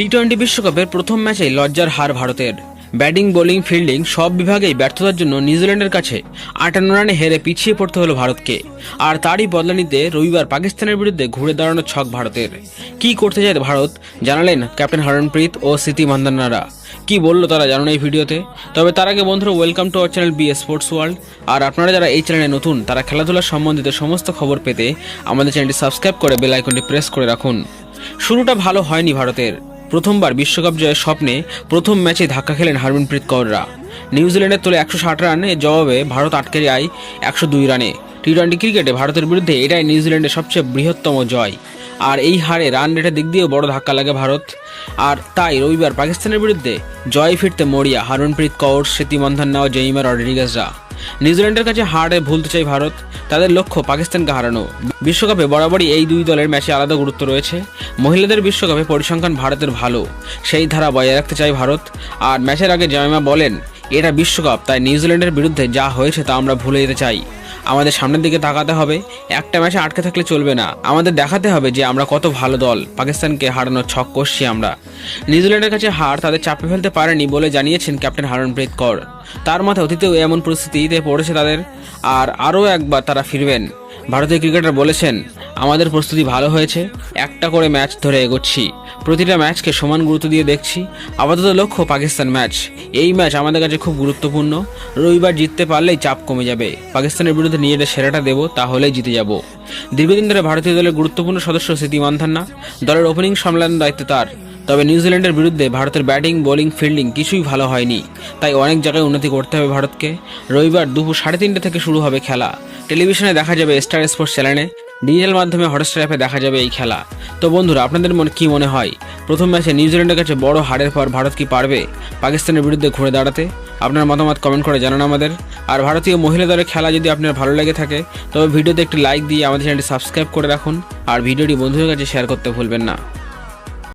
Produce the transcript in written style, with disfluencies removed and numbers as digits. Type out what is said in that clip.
টি-20 বিশ্বকাপের প্রথম ম্যাচেই লজ্জার হার ভারতের। ব্যাটিং, বোলিং, ফিল্ডিং সব বিভাগেই ব্যর্থতার জন্য নিউজিল্যান্ডের কাছে 58 রানে হেরে পিছিয়ে পড়তে হলো ভারতকে। আর তারই বদলা নিতে রবিবার পাকিস্তানের বিরুদ্ধে ঘুরে দাঁড়ানো ছক ভারতের। কি করতে চায় ভারত জানালেন ক্যাপ্টেন হরমনপ্রীত ও স্মৃতি মান্ধানারা। কি বললো তারা জানুন এই ভিডিওতে। তবে তার আগে বন্ধুরা, welcome to our channel B Sports World. আর আপনারা যারা এই চ্যানেলে নতুন, তারা খেলাধুলা সম্বন্ধিত সমস্ত খবর পেতে আমাদের চ্যানেলটি সাবস্ক্রাইব করে বেল আইকনটি প্রেস করে রাখুন। শুরুটা ভালো হয়নি ভারতের। প্রথমবার বিশ্বকাপ জয়ের স্বপ্নে প্রথম ম্যাচে ধাক্কা খেলেন হরমনপ্রীত কৌররা। নিউজিল্যান্ডের তোলে 160 রানের জবাবে ভারত আটকে যায় 102 রানে। টি-20 ক্রিকেটে ভারতের বিরুদ্ধে এটাই নিউজিল্যান্ডের সবচেয়ে বৃহত্তম জয়। আর এই হারে রান রেটের দিক দিয়েও বড় ধাক্কা লাগে ভারত। আর তাই রবিবার পাকিস্তানের বিরুদ্ধে জয় ফিরতে মরিয়া হরমনপ্রীত কৌর, স্মৃতি মান্ধানা ও জেইমা রড্রিগেজরা। নিউজিল্যান্ডের কাছে হারে ভুলতে চাই ভারত। তাদের লক্ষ্য পাকিস্তানকে হারানো। বিশ্বকাপে বরাবরই এই দুই দলের ম্যাচে আলাদা গুরুত্ব রয়েছে। মহিলাদের বিশ্বকাপে পরিসংখ্যান ভারতের ভালো, সেই ধারা বজায় রাখতে চাই ভারত। আর ম্যাচের আগে জেইমা বলেন, এটা বিশ্বকাপ, তাই নিউজিল্যান্ডের বিরুদ্ধে যা হয়েছে তা আমরা ভুলে যেতে চাই। আমাদের সামনের দিকে তাকাতে হবে, একটা ম্যাচে আটকে থাকলে চলবে না। আমাদের দেখাতে হবে যে আমরা কত ভালো দল। পাকিস্তানকে হারানোর ছক কষছি আমরা। নিউজিল্যান্ডের কাছে হার তাদের চাপে ফেলতে পারেনি বলে জানিয়েছেন ক্যাপ্টেন হরমনপ্রীত কৌর। তার মতে অতীতেও এমন পরিস্থিতিতে পড়েছে তাদের, আর আরও একবার তারা ফিরবেন। ভারতীয় ক্রিকেটার বলেছেন, আমাদের প্রস্তুতি ভালো হয়েছে, একটা করে ম্যাচ ধরে এগোচ্ছি, প্রতিটা ম্যাচকে সমান গুরুত্ব দিয়ে দেখছি। আপাতত লক্ষ্য পাকিস্তান ম্যাচ। এই ম্যাচ আমাদের কাছে খুব গুরুত্বপূর্ণ। রবিবার জিততে পারলেই চাপ কমে যাবে। পাকিস্তানের বিরুদ্ধে নিজেদের সেরাটা দেবো, তাহলেই জিতে যাব। দীর্ঘদিন ধরে ভারতীয় দলের গুরুত্বপূর্ণ সদস্য স্মৃতি মান্ধানা, দলের ওপেনিং সামলানোর দায়িত্ব তার। তবে নিউজিল্যান্ডের বিরুদ্ধে ভারতের ব্যাটিং, বোলিং, ফিল্ডিং কিছুই ভালো হয়নি। তাই অনেক জায়গায় উন্নতি করতে হবে ভারতকে। রবিবার দুপুর 3:30 থেকে শুরু হবে খেলা। টেলিভিশনে দেখা যাবে স্টার স্পোর্টস চ্যানেলে, ডিজিটাল মাধ্যমে হটস্টার অ্যাপে দেখা যাবে এই খেলা। তো বন্ধুরা, আপনাদের কি মনে হয়, প্রথম ম্যাচে নিউজিল্যান্ডের কাছে বড় হারের পর ভারত কি পারবে পাকিস্তানের বিরুদ্ধে ঘুরে দাঁড়াতে? আপনার মতামত কমেন্ট করে জানান আমাদের। আর ভারতীয় মহিলা দলের খেলা যদি আপনার ভালো লেগে থাকে, তবে ভিডিওতে একটি লাইক দিয়ে আমাদের চ্যানেলটি সাবস্ক্রাইব করে রাখুন। আর ভিডিওটি বন্ধুদের কাছে শেয়ার করতে ভুলবেন না।